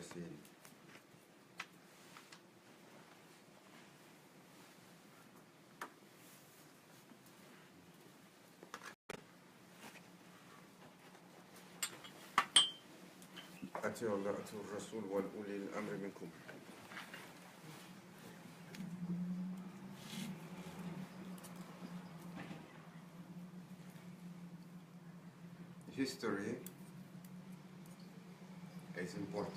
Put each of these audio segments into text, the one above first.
Yasin. أطيعوا الله أطيعوا الرسول والأولي الأمر منكم. History is important.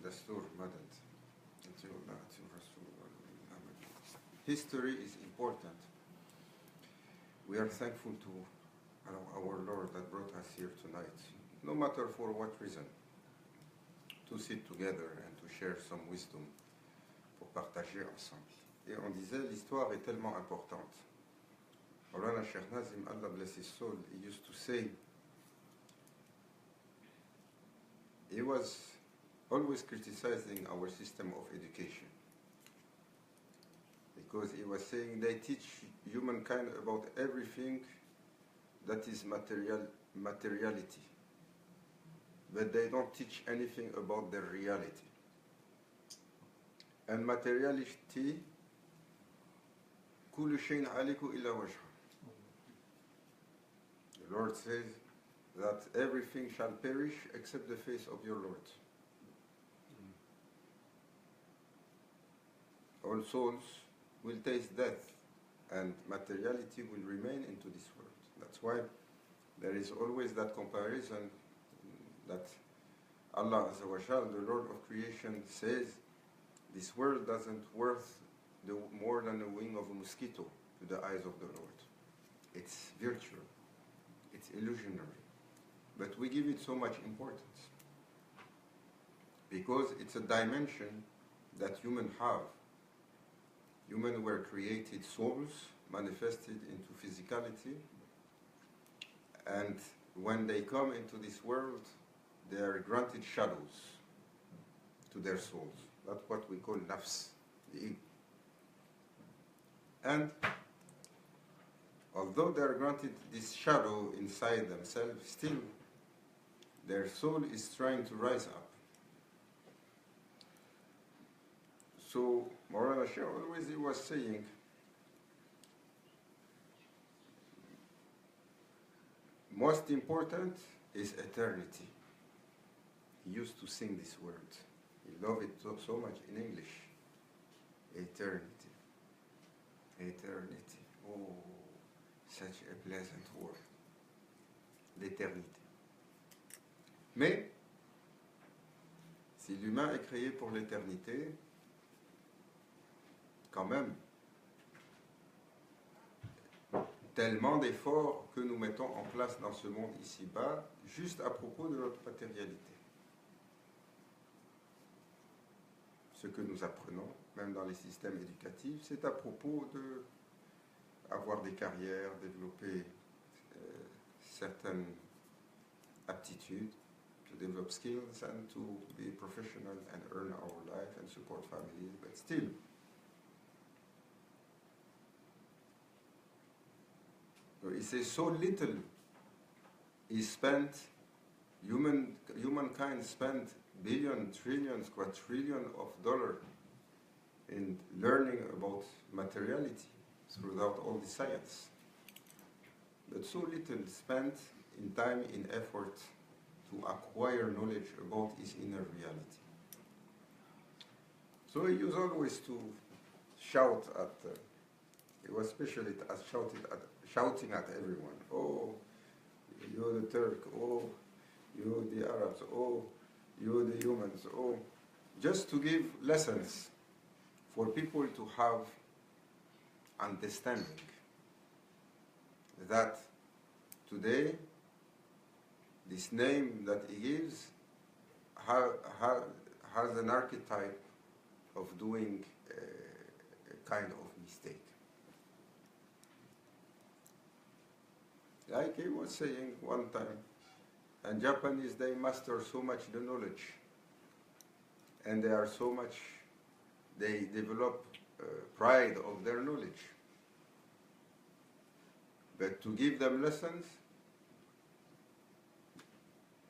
دستور مدد. أطيعوا الله أطيعوا الرسول والأولي الأمر منكم. History is important. We are thankful to our Lord that brought us here tonight, no matter for what reason, to sit together and to share some wisdom, pour partager ensemble. Et on disait, l'histoire est tellement importante. Maulana Sheikh Nazim, Allah bless his soul, he used to say, he was always criticizing our system of education. Because he was saying they teach humankind about everything that is materiality. But they don't teach anything about the reality. And materiality, كل شيء عليك إلا وجهه. The Lord says that everything shall perish except the face of your Lord. All souls will taste death, and materiality will remain into this world. That's why there is always that comparison that Allah Azza wa Jal, the Lord of creation, says this world doesn't worth more than a wing of a mosquito to the eyes of the Lord. It's virtual, it's illusionary, but we give it so much importance because it's a dimension that humans have. Humans were created souls, manifested into physicality, and when they come into this world, they are granted shadows to their souls. That's what we call nafs, the ego. And although they are granted this shadow inside themselves, still their soul is trying to rise up. So Maulana Sheikh always he was saying, most important is eternity. He used to sing this word. He loved it so much in English. Eternity. Eternity. Oh, such a pleasant word. L'éternité. Mais, si l'humain est créé pour l'éternité, quand même, tellement d'efforts que nous mettons en place dans ce monde ici-bas, juste à propos de notre matérialité. Ce que nous apprenons, même dans les systèmes éducatifs, c'est à propos d'avoir des carrières, développer certaines aptitudes, to develop skills and to be professional and earn our life and support families, but still, he says so little is spent, humankind spent billions, trillions, quadrillions of dollars in learning about materiality throughout all the science. But so little spent in time, in effort to acquire knowledge about his inner reality. So he used always to shout at, he was especially shouting at everyone. Oh, you the Turk, oh, you the Arabs, oh, you the humans, oh, just to give lessons for people to have understanding that today this name that he gives has an archetype of doing a kind of mistake. Like he was saying one time, and Japanese, they master so much the knowledge, and they are so much, they develop pride of their knowledge. But to give them lessons,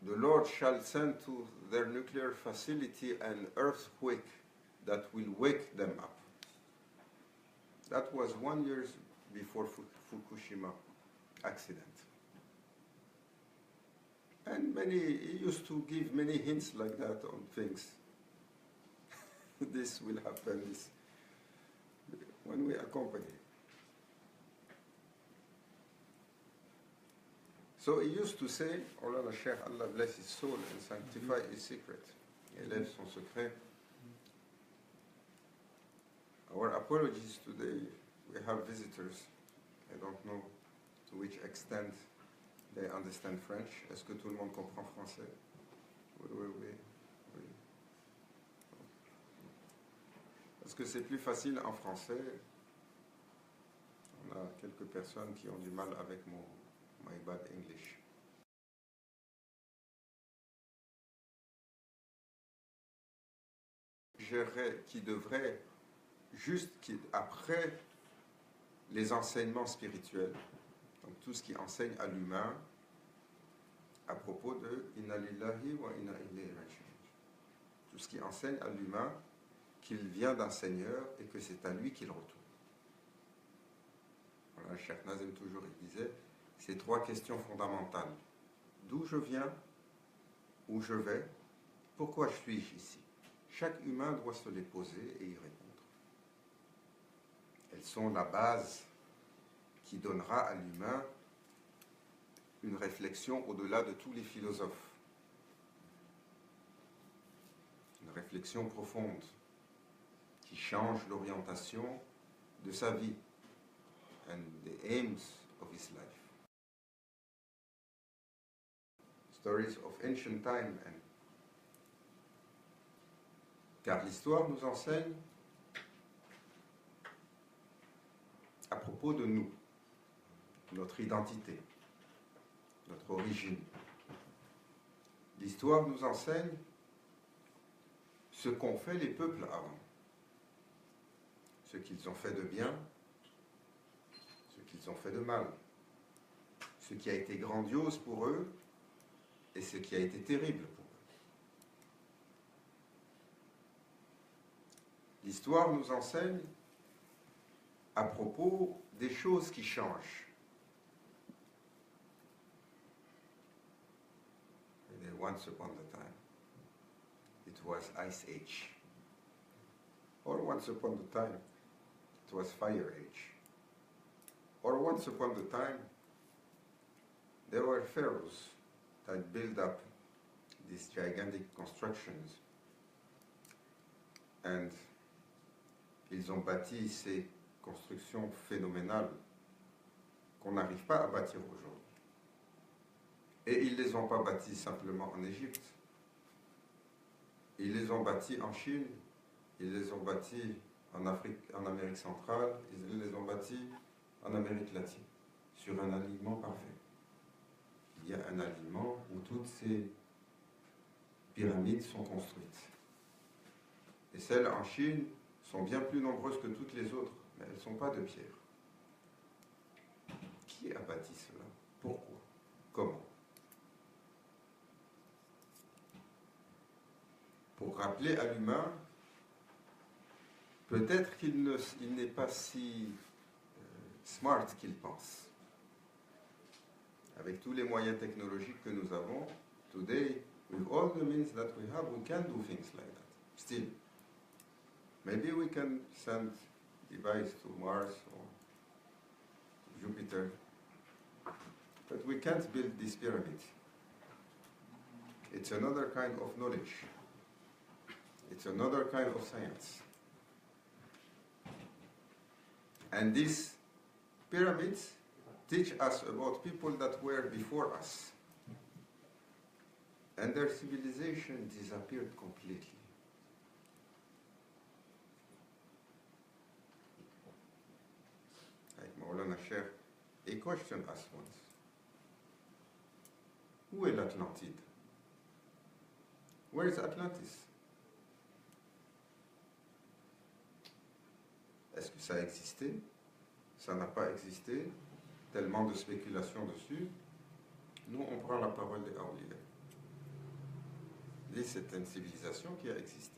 the Lord shall send to their nuclear facility an earthquake that will wake them up. That was 1 year before Fukushima accident. And he used to give many hints like that on things. This will happen when we accompany. So he used to say, Maulana Sheikh, Allah bless his soul and sanctify his secret. Élève son secret. Our apologies today. We have visitors. I don't know to which extent they understand French. Est-ce que tout le monde comprend français? Oui. Est-ce que c'est plus facile en français? On a quelques personnes qui ont du mal avec my bad English. Qui devrait après les enseignements spirituels, donc tout ce qui enseigne à l'humain à propos de Inna lillahi wa inna ilayhi raji'un. Tout ce qui enseigne à l'humain qu'il vient d'un Seigneur et que c'est à lui qu'il retourne. Voilà, Cheikh Nazim toujours il disait ces 3 questions fondamentales. D'où je viens, où je vais, pourquoi je suis ici. Chaque humain doit se les poser et y répondre. Elles sont la base qui donnera à l'humain une réflexion au-delà de tous les philosophes. Une réflexion profonde qui change l'orientation de sa vie and the aims of his life. Stories of ancient time. Car l'histoire nous enseigne à propos de nous, notre identité, notre origine. L'histoire nous enseigne ce qu'ont fait les peuples avant, ce qu'ils ont fait de bien, ce qu'ils ont fait de mal, ce qui a été grandiose pour eux et ce qui a été terrible pour eux. L'histoire nous enseigne à propos des choses qui changent. Once upon a time, it was Ice Age. Or once upon a time, it was Fire Age. Or once upon a time, there were pharaohs that built up these gigantic constructions. And ils ont bâti ces constructions phénoménales qu'on n'arrive pas à bâtir aujourd'hui. Et ils ne les ont pas bâtis simplement en Égypte. Ils les ont bâtis en Chine, ils les ont bâtis en Afrique, en Amérique centrale, ils les ont bâtis en Amérique latine, sur un alignement parfait. Il y a un alignement où toutes ces pyramides sont construites. Et celles en Chine sont bien plus nombreuses que toutes les autres, mais elles ne sont pas de pierre. Qui a bâti cela? Pourquoi? Comment? Pour rappeler à l'humain, peut-être qu'il n'est pas si smart qu'il pense. Avec tous les moyens technologiques que nous avons, today, with all the means that we have, we can do things like that. Still, maybe we can send device to Mars or Jupiter, but we can't build this pyramid. It's another kind of knowledge. It's another kind of science. And these pyramids teach us about people that were before us. And their civilization disappeared completely. Like Maulana Sheikh, he questioned us once. Où est l'Atlantide? Where is Atlantis? Est-ce que ça a existé? Ça n'a pas existé? Tellement de spéculation dessus. Nous, on prend la parole des Awliya. Et c'est une civilisation qui a existé.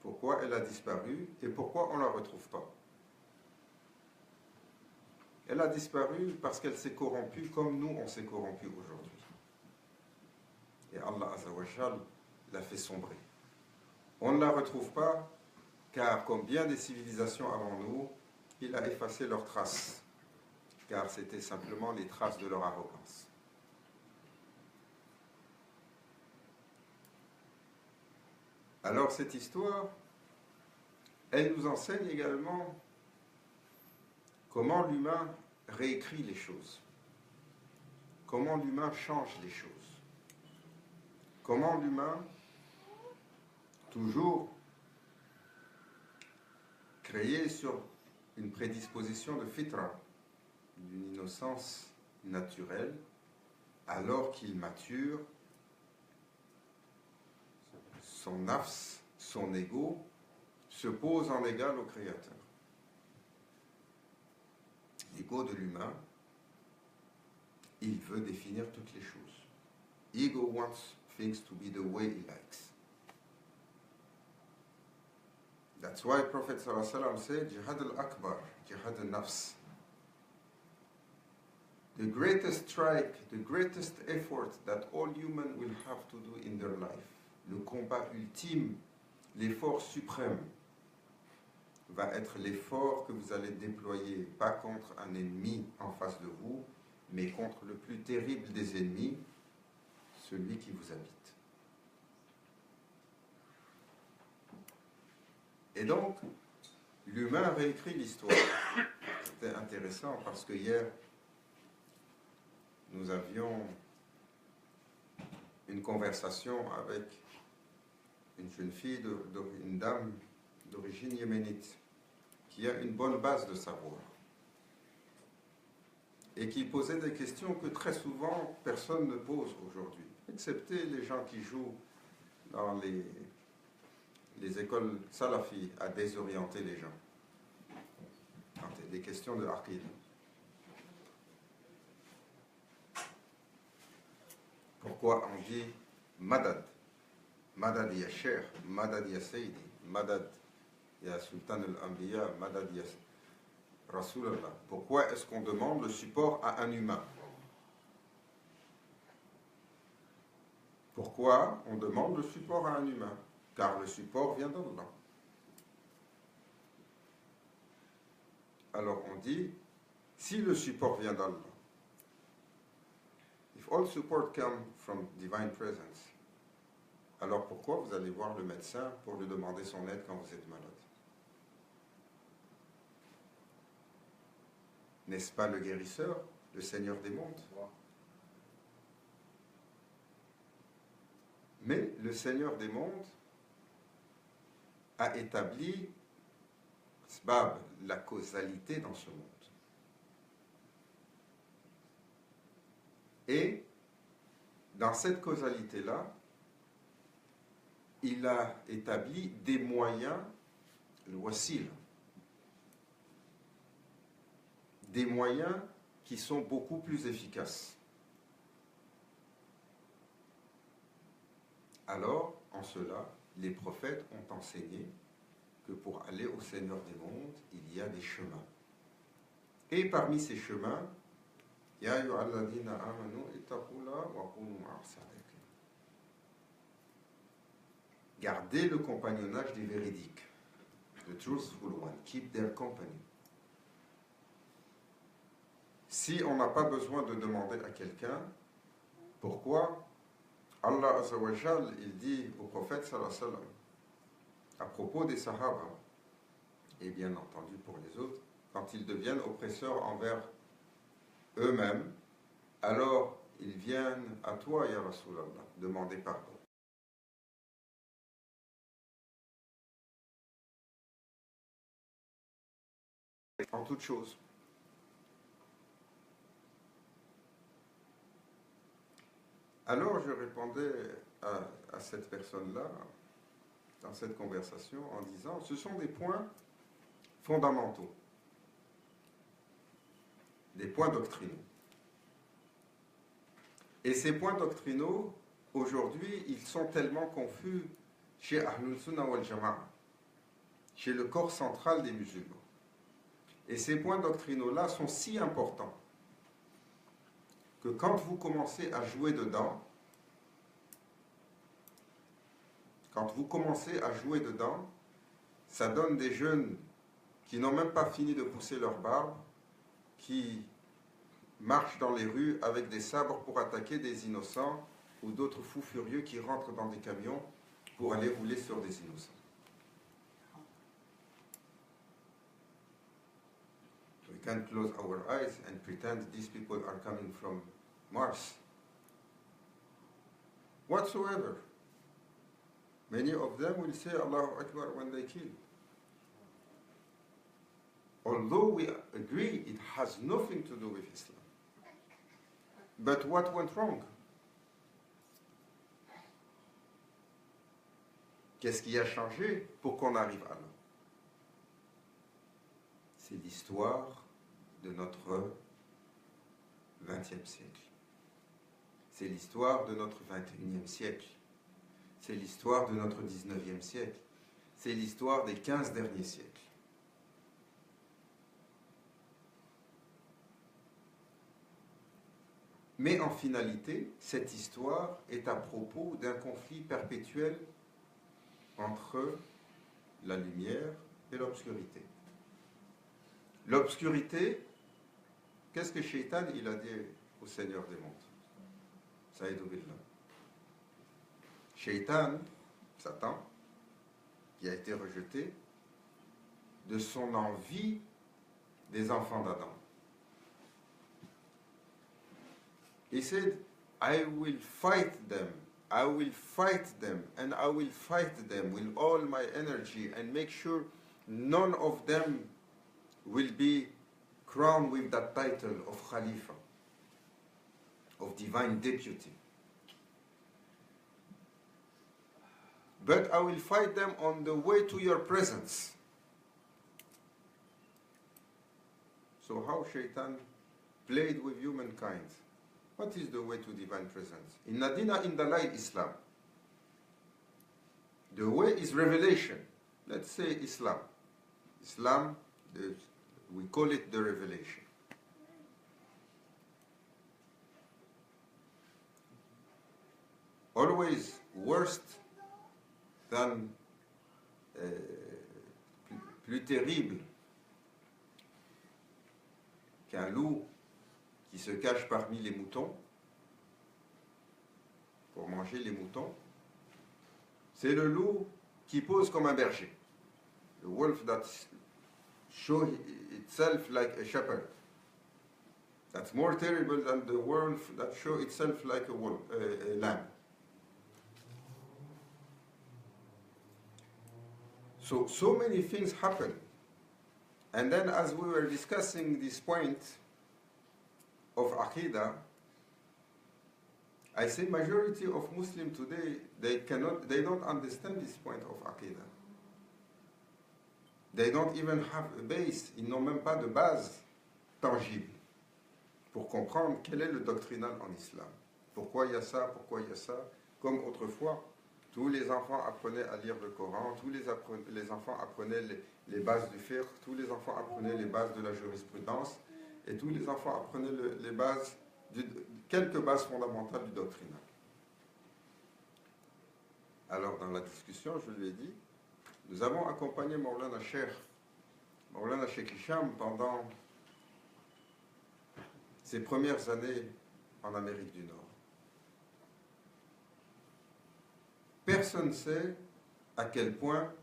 Pourquoi elle a disparu et pourquoi on ne la retrouve pas? Elle a disparu parce qu'elle s'est corrompue comme nous, on s'est corrompu aujourd'hui. Et Allah Azzawajal l'a fait sombrer. On ne la retrouve pas car, comme bien des civilisations avant nous, il a effacé leurs traces, car c'était simplement les traces de leur arrogance. Alors cette histoire, elle nous enseigne également comment l'humain réécrit les choses, comment l'humain change les choses, comment l'humain, toujours créé sur une prédisposition de fitra, d'une innocence naturelle, alors qu'il mature, son nafs, son ego, se pose en égal au Créateur. L'ego de l'humain, il veut définir toutes les choses. Ego wants things to be the way he likes. That's why Prophet ﷺ said, Jihad al-Akbar, Jihad al-Nafs. The greatest strike, the greatest effort that all humans will have to do in their life, le combat ultime, l'effort suprême, va être l'effort que vous allez déployer, pas contre un ennemi en face de vous, mais contre le plus terrible des ennemis, celui qui vous habite. Et donc, l'humain réécrit l'histoire. C'était intéressant parce que hier, nous avions une conversation avec une jeune fille, une dame d'origine yéménite, qui a une bonne base de savoir et qui posait des questions que très souvent personne ne pose aujourd'hui, excepté les gens qui jouent dans les écoles salafis à désorienter les gens. Quand il y a des questions de aqid. Pourquoi on dit madad? Madad ya Cheikh, madad ya Sayyidi, madad ya Sultan al-Anbiya, madad ya Rasulallah. Pourquoi est-ce qu'on demande le support à un humain? Pourquoi on demande le support à un humain? Car le support vient d'Allah. Alors on dit, si le support vient d'Allah, if all support come from divine presence, alors pourquoi vous allez voir le médecin pour lui demander son aide quand vous êtes malade? N'est-ce pas le guérisseur, le Seigneur des mondes? Mais le Seigneur des mondes a établi la causalité dans ce monde. Et dans cette causalité-là, il a établi des moyens, le wassil, des moyens qui sont beaucoup plus efficaces. Alors, en cela, les prophètes ont enseigné que pour aller au Seigneur des mondes, il y a des chemins. Et parmi ces chemins, Ya ayyuhalladhina amanu ittaqullaha wa kunu ma'as sadiqin. Gardez le compagnonnage des véridiques. The truthful one. Keep their company. Si on n'a pas besoin de demander à quelqu'un, pourquoi Allah Azzawajal, il dit au prophète sallallahu alayhi wa sallam, à propos des Sahaba, et bien entendu pour les autres, quand ils deviennent oppresseurs envers eux-mêmes, alors ils viennent à toi, Ya Rasulallah, demander pardon. En toute chose. Alors je répondais à cette personne-là dans cette conversation en disant ce sont des points fondamentaux, des points doctrinaux. Et ces points doctrinaux, aujourd'hui, ils sont tellement confus chez Ahlul Sunnah wal Jama'a, chez le corps central des musulmans. Et ces points doctrinaux-là sont si importants que quand vous commencez à jouer dedans, ça donne des jeunes qui n'ont même pas fini de pousser leur barbe, qui marchent dans les rues avec des sabres pour attaquer des innocents, ou d'autres fous furieux qui rentrent dans des camions pour aller rouler sur des innocents. We can't close our eyes and pretend these people are coming from Mars. Whatsoever. Many of them will say Allahu Akbar when they kill. Although we agree it has nothing to do with Islam. But what went wrong? Qu'est-ce qui a changé pour qu'on arrive à là? C'est l'histoire de notre 20e siècle. C'est l'histoire de notre 21e siècle. C'est l'histoire de notre 19e siècle. C'est l'histoire des 15 derniers siècles. Mais en finalité, cette histoire est à propos d'un conflit perpétuel entre la lumière et l'obscurité. L'obscurité, qu'est-ce que Shaitan il a dit au Seigneur des mondes? Saïd Billah. Shaitan, Satan, qui a été rejeté de son envie des enfants d'Adam. He said, I will fight them, and I will fight them with all my energy and make sure none of them will be crowned with that title of Khalifa, of divine deputy. But I will fight them on the way to your presence. So how Shaitan played with humankind? What is the way to divine presence? Inna dina inda Allahi Islam. The way is revelation. Let's say Islam. Islam, we call it the revelation. Always worse than, plus terrible qu'un loup qui se cache parmi les moutons pour manger les moutons, c'est le loup qui pose comme un berger. The wolf that shows itself like a shepherd. That's more terrible than the wolf that shows itself like a lamb. So many things happen. And then as we were discussing this point of Aqidah, I say majority of Muslims today, they don't understand this point of Aqidah. They don't even have a base, ils n'ont même pas de base tangible pour comprendre quel est le doctrinal en islam. Pourquoi il y a ça, pourquoi il y a ça. Comme autrefois, tous les enfants apprenaient à lire le Coran, tous les enfants apprenaient les bases du fiqh, tous les enfants apprenaient les bases de la jurisprudence, et tous les enfants apprenaient les bases, quelques bases fondamentales du doctrinal. Alors dans la discussion, je lui ai dit, nous avons accompagné Maulana Sheikh Hisham pendant ses premières années en Amérique du Nord. Personne ne sait à quel point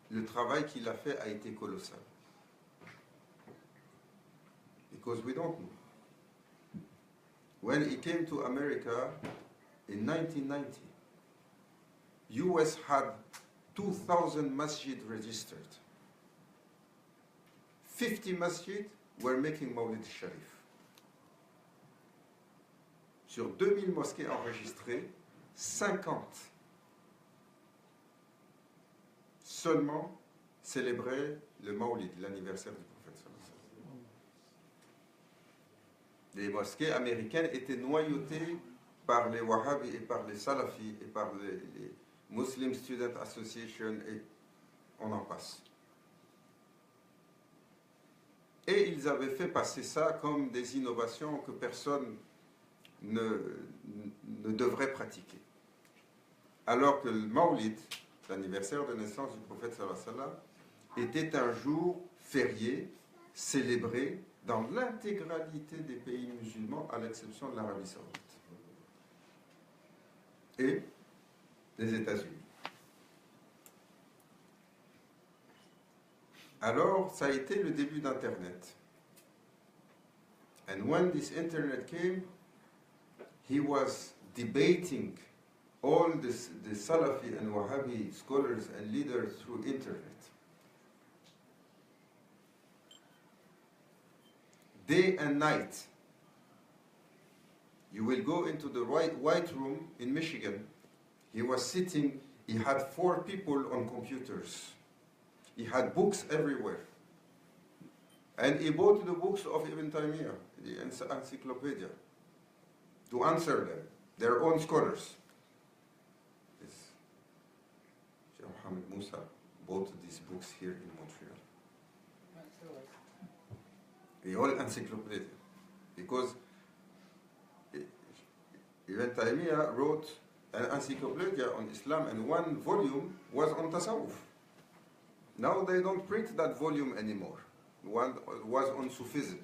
le travail qu'il a fait a été colossal. Because we don't know. When he came to America in 1990, US had 2,000 masjid registered. 50 masjid were making Mawlid Sharif. Sur 2000 mosquées enregistrées, 50 seulement célébrer le Mawlid, l'anniversaire du prophète sallallahu alayhi wa sallam. Les mosquées américaines étaient noyautées par les Wahhabis et par les Salafis et par les Muslim Student Association et on en passe. Et ils avaient fait passer ça comme des innovations que personne ne devrait pratiquer. Alors que le Mawlid, l'anniversaire de naissance du prophète sallallahu alayhi wa sallam, était un jour férié, célébré dans l'intégralité des pays musulmans, à l'exception de l'Arabie saoudite et des États-Unis. Alors, ça a été le début d'Internet. And when this Internet came, he was debating all the Salafi and Wahhabi scholars and leaders through Internet. Day and night. You will go into the White Room in Michigan. He was sitting, he had 4 people on computers. He had books everywhere. And he bought the books of Ibn Taymiyyah, the encyclopedia, to answer them, their own scholars. This Sheikh Mohammed Musa bought these books here in Montreal. The whole encyclopedia. Because Ibn Taymiyyah wrote an encyclopedia on Islam and one volume was on Tasawwuf. Now they don't print that volume anymore. One was on Sufism.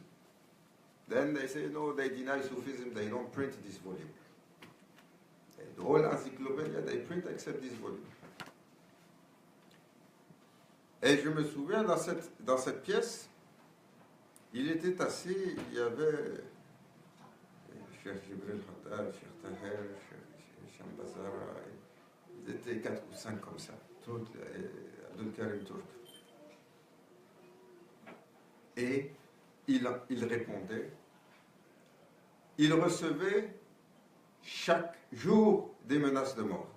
Then they say, no, they deny Sufism, they don't print this volume. The whole encyclopedia, they print except this volume. Et je me souviens, dans cette pièce, il était assis, il y avait Cheikh Jibril Khattab, Cheikh Taher, Cheikh Shambazara, ils étaient 4 ou 5 comme ça, Abdul Karim Turk. Et il répondait, il recevait chaque jour des menaces de mort.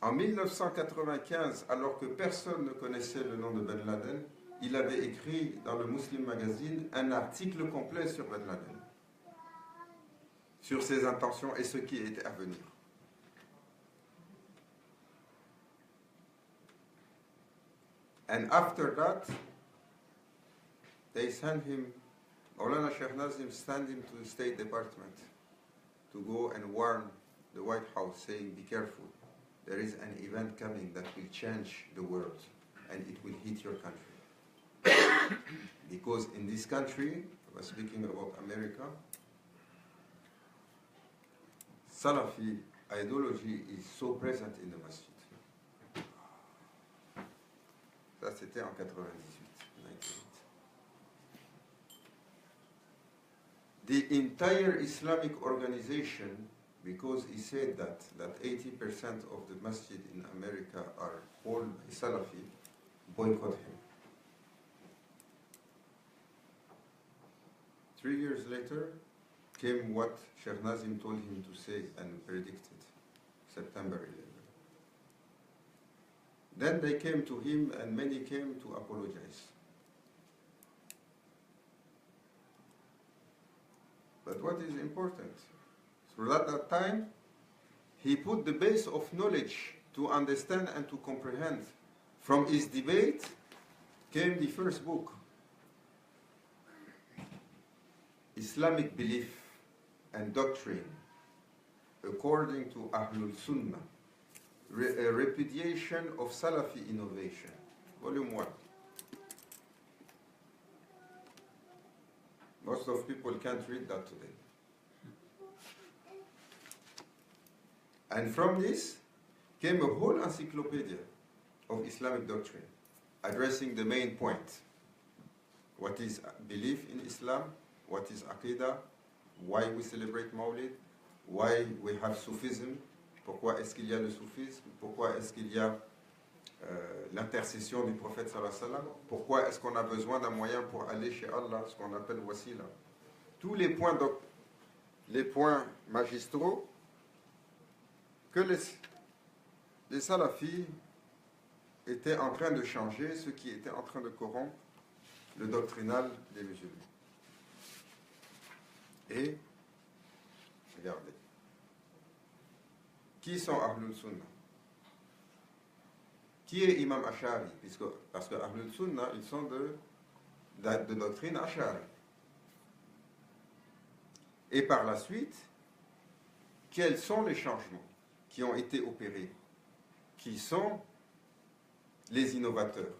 En 1995, alors que personne ne connaissait le nom de Ben Laden, il avait écrit dans le Muslim Magazine un article complet sur Ben Laden, sur ses intentions et ce qui était à venir. And after that, they sent him, Maulana Sheikh Nazim sent him to the State Department to go and warn the White House, saying, be careful, there is an event coming that will change the world and it will hit your country. Because in this country, I was speaking about America, Salafi ideology is so present in the masjid. Ça, c'était en 98. The entire Islamic organization, because he said that 80% of the masjid in America are all Salafi, boycott him. 3 years later came what Sheikh Nazim told him to say and predicted, September 11. Then they came to him and many came to apologize. But what is important? So at that time, he put the base of knowledge to understand and to comprehend. From his debate came the first book, Islamic Belief and Doctrine, according to Ahlul Sunnah, a repudiation of Salafi innovation, volume 1. Most of people can't read that today. And from this came a whole encyclopedia of Islamic doctrine, addressing the main point. What is belief in Islam? What is Aqidah? Why we celebrate Mawlid? Why we have Sufism? Pourquoi est-ce qu'il y a le soufisme? Pourquoi est-ce qu'il y a l'intercession du prophète sallallahu alayhi wa sallam? Pourquoi est-ce qu'on a besoin d'un moyen pour aller chez Allah, ce qu'on appelle wasila? Tous les points magistraux que les salafis étaient en train de changer ce qui était en train de corrompre le doctrinal des musulmans. Et, regardez, qui sont Ahlul Sunnah? Qui est Imam Ash'ari? Parce que Ahlul Sunnah, ils sont de doctrine Ash'ari. Et par la suite, quels sont les changements qui ont été opérés? Qui sont les innovateurs?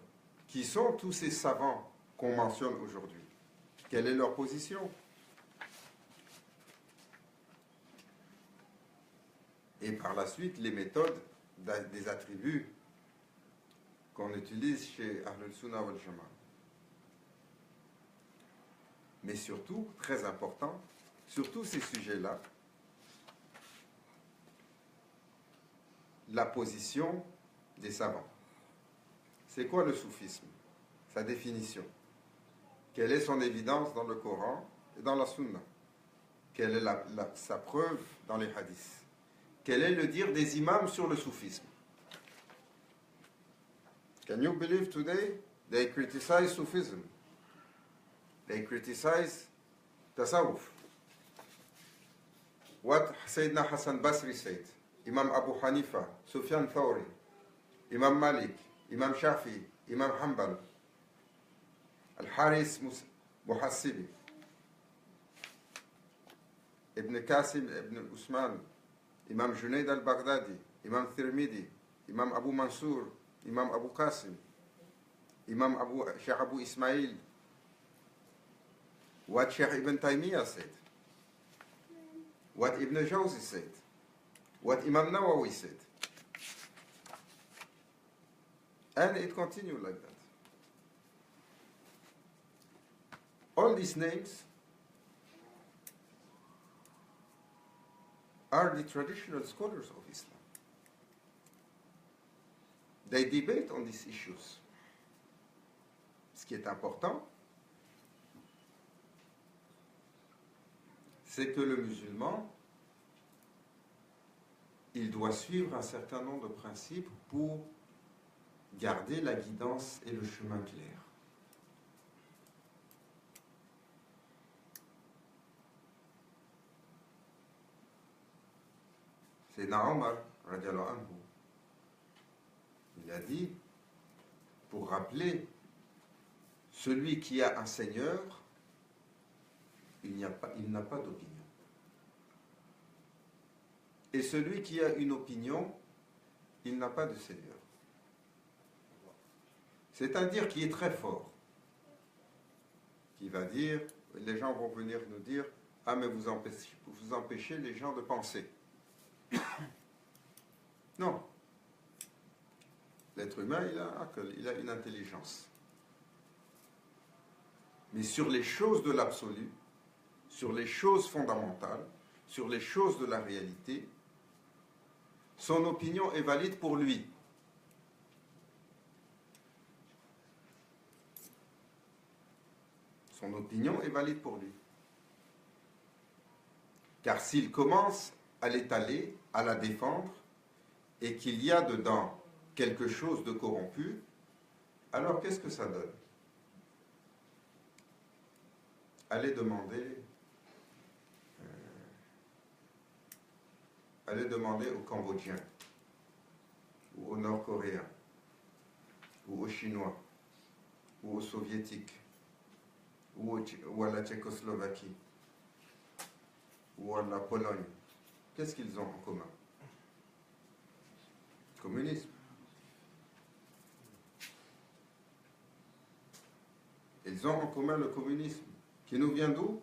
Qui sont tous ces savants qu'on mentionne aujourd'hui? Quelle est leur position? Et par la suite, les méthodes des attributs qu'on utilise chez Ahlul Sunnah wal Jama'a. Mais surtout, très important, sur tous ces sujets-là, la position des savants. C'est quoi le soufisme? Sa définition. Quelle est son évidence dans le Coran et dans la Sunna? Quelle est sa preuve dans les hadiths? Quel est le dire des imams sur le soufisme? Can you believe today they criticize Sufism? They criticize Tasawwuf. What Sayyidina Hassan Basri said, Imam Abu Hanifa, Sufyan Thawri, Imam Malik, Imam Shafi, Imam Hanbal, Al-Haris Muhassibi, Ibn Qasim, Ibn Usman, Imam Junayd al-Baghdadi, Imam Tirmidhi, Imam Abu Mansur, Imam Abu Qasim, Imam Sheikh Abu Ismail, what Sheikh Ibn Taymiyyah said, what Ibn Jawzi said, what Imam Nawawi said. And it continued like that. All these names are the traditional scholars of Islam. They debate on these issues. Ce qui est important, c'est que le musulman, il doit suivre un certain nombre de principes pour garder la guidance et le chemin clair. C'est Omar, radiallahu anhu, il a dit, pour rappeler, celui qui a un seigneur, il n'a pas d'opinion. Et celui qui a une opinion, il n'a pas de seigneur. C'est-à-dire qui est très fort, qui va dire, les gens vont venir nous dire, ah mais vous empêchez les gens de penser. Non. L'être humain, il a une intelligence. Mais sur les choses de l'absolu, sur les choses fondamentales, sur les choses de la réalité, son opinion est valide pour lui. Son opinion est valide pour lui. Car s'il commence à l'étaler, à la défendre, et qu'il y a dedans quelque chose de corrompu, alors qu'est-ce que ça donne? Allez demander aux Cambodgiens, ou aux Nord-Coréens, ou aux Chinois, ou aux Soviétiques, ou à la Tchécoslovaquie, ou à la Pologne. Qu'est-ce qu'ils ont en commun? Communisme. Ils ont en commun le communisme, qui nous vient d'où?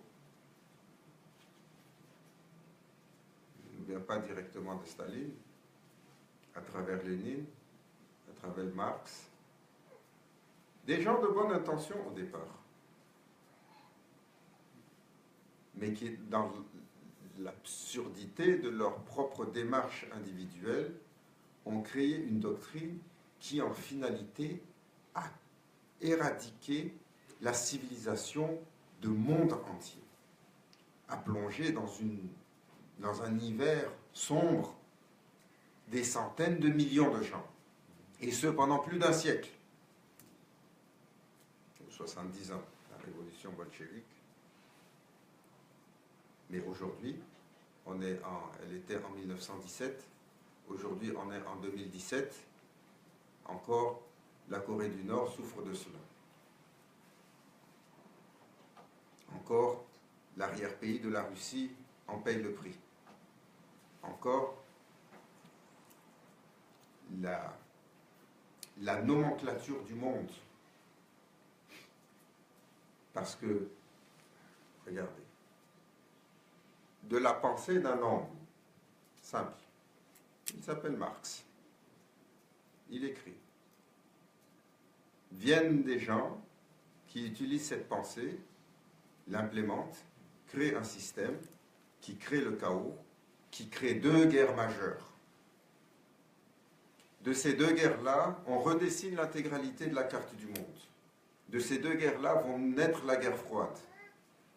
Il ne vient pas directement de Staline, à travers Lénine, à travers Marx. Des gens de bonne intention au départ, mais qui, dans l'absurdité de leur propre démarche individuelle, ont créé une doctrine qui, en finalité, a éradiqué la civilisation de monde entier, a plongé dans un hiver sombre des centaines de millions de gens. Et ce, pendant plus d'un siècle. 70 ans, la révolution bolchevique. Mais aujourd'hui, elle était en 1917, aujourd'hui on est en 2017, encore la Corée du Nord souffre de cela. Encore l'arrière-pays de la Russie en paye le prix. Encore la nomenclature du monde. Parce que, regardez, de la pensée d'un homme simple, il s'appelle Marx, il écrit, viennent des gens qui utilisent cette pensée, l'implémentent, créent un système qui crée le chaos, qui crée deux guerres majeures. De ces deux guerres-là, on redessine l'intégralité de la carte du monde. De ces deux guerres-là vont naître la guerre froide.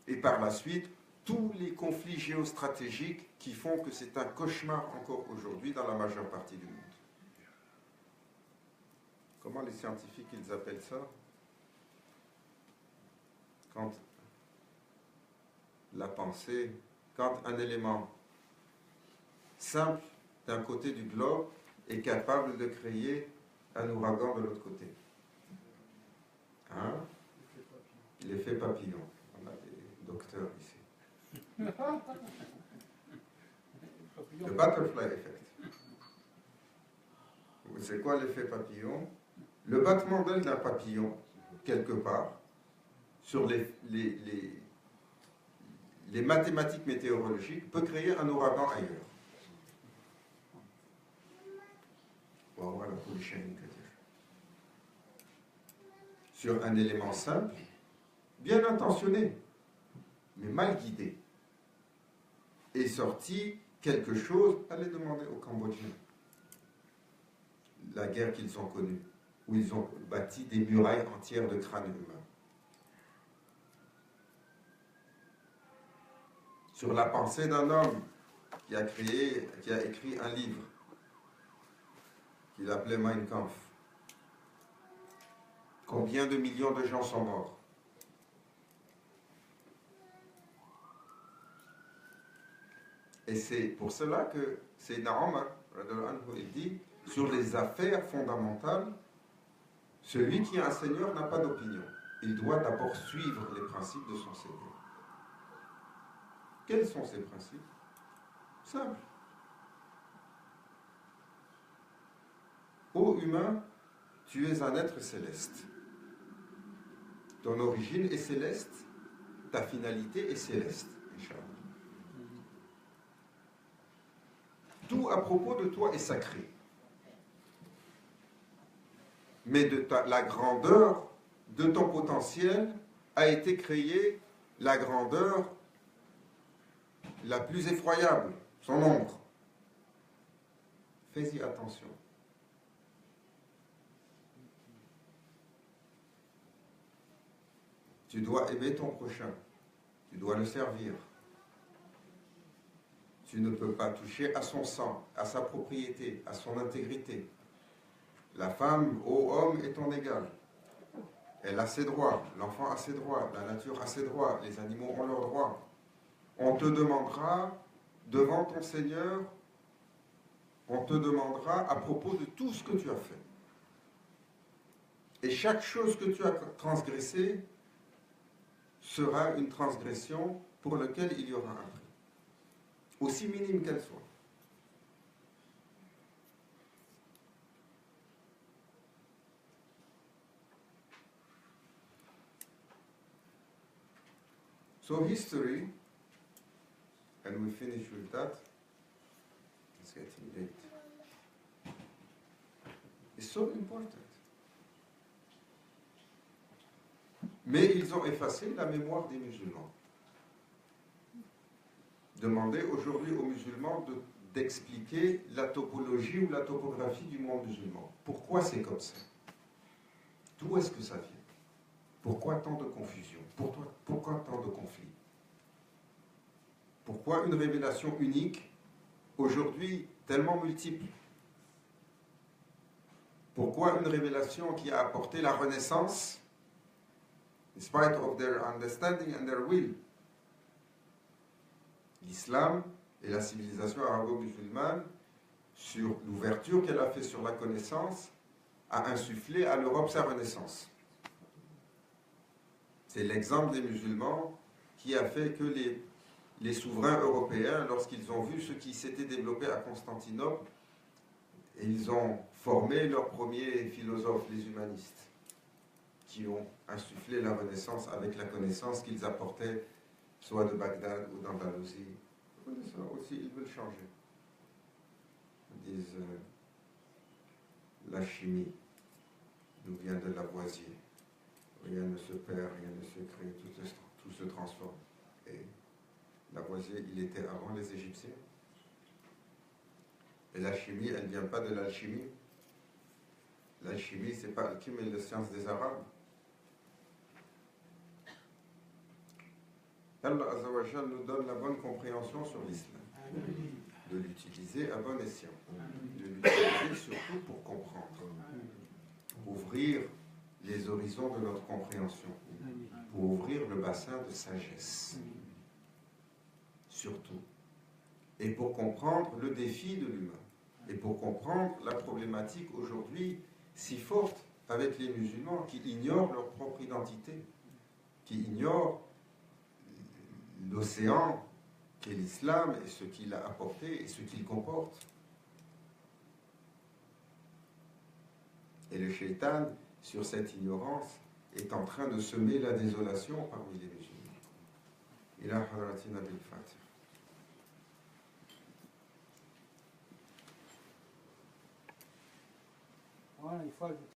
Et par la suite, tous les conflits géostratégiques qui font que c'est un cauchemar encore aujourd'hui dans la majeure partie du monde. Comment les scientifiques ils appellent ça? Quand la pensée, quand un élément simple d'un côté du globe est capable de créer un ouragan de l'autre côté. Hein? L'effet papillon. On a des docteurs ici. Le butterfly effect. C'est quoi l'effet papillon? Le battement d'aile d'un papillon, quelque part, sur les mathématiques météorologiques, peut créer un ouragan ailleurs. Voilà pour les chaînes. Sur un élément simple, bien intentionné, mais mal guidé, est sorti quelque chose, allez demander aux Cambodgiens, la guerre qu'ils ont connue, où ils ont bâti des murailles entières de crânes humains. Sur la pensée d'un homme qui a écrit un livre qu'il appelait Mein Kampf. Combien de millions de gens sont morts? Et c'est pour cela que Sayyidina Omar, il dit, sur les affaires fondamentales, celui qui est un seigneur n'a pas d'opinion. Il doit d'abord suivre les principes de son seigneur. Quels sont ces principes? Simple. Ô humain, tu es un être céleste. Ton origine est céleste, ta finalité est céleste, Inch'Allah. Tout à propos de toi est sacré. Mais la grandeur de ton potentiel a été créée la grandeur la plus effroyable, son ombre. Fais-y attention. Tu dois aimer ton prochain. Tu dois le servir. Tu ne peux pas toucher à son sang, à sa propriété, à son intégrité. La femme, ô homme, est ton égale. Elle a ses droits, l'enfant a ses droits, la nature a ses droits, les animaux ont leurs droits. On te demandera, devant ton Seigneur, on te demandera à propos de tout ce que tu as fait. Et chaque chose que tu as transgressée sera une transgression pour laquelle il y aura un prix, aussi minime qu'elle soit. So history, and we finish with that, it's getting late, is so important. Mais ils ont effacé la mémoire des musulmans. Demandez aujourd'hui aux musulmans d'expliquer la topologie ou la topographie du monde musulman. Pourquoi c'est comme ça? D'où est-ce que ça vient? Pourquoi tant de confusion? Pourquoi tant de conflits? Pourquoi une révélation unique, aujourd'hui tellement multiple? Pourquoi une révélation qui a apporté la renaissance, in spite of their understanding and their will? L'islam et la civilisation arabo-musulmane, sur l'ouverture qu'elle a fait sur la connaissance, a insufflé à l'Europe sa renaissance. C'est l'exemple des musulmans qui a fait que les souverains européens, lorsqu'ils ont vu ce qui s'était développé à Constantinople, ils ont formé leurs premiers philosophes, les humanistes, qui ont insufflé la renaissance avec la connaissance qu'ils apportaient, soit de Bagdad ou d'Andalousie. Ça aussi, ils veulent changer. Ils disent la chimie nous vient de Lavoisier. Rien ne se perd, rien ne se crée, tout se transforme. Et Lavoisier, il était avant les Égyptiens. Et la chimie, elle ne vient pas de l'alchimie. L'alchimie, c'est pas l'alchimie, mais la science des Arabes. Allah Azza wa Jal nous donne la bonne compréhension sur l'islam. De l'utiliser à bon escient. De l'utiliser surtout pour comprendre. Ouvrir les horizons de notre compréhension. Pour ouvrir le bassin de sagesse. Surtout. Et pour comprendre le défi de l'humain. Et pour comprendre la problématique aujourd'hui si forte avec les musulmans qui ignorent leur propre identité, qui ignorent l'océan qu'est l'islam et ce qu'il a apporté et ce qu'il comporte. Et le shaitan, sur cette ignorance, est en train de semer la désolation parmi les musulmans. Ila hadratina bil Fatiha. Voilà, il faut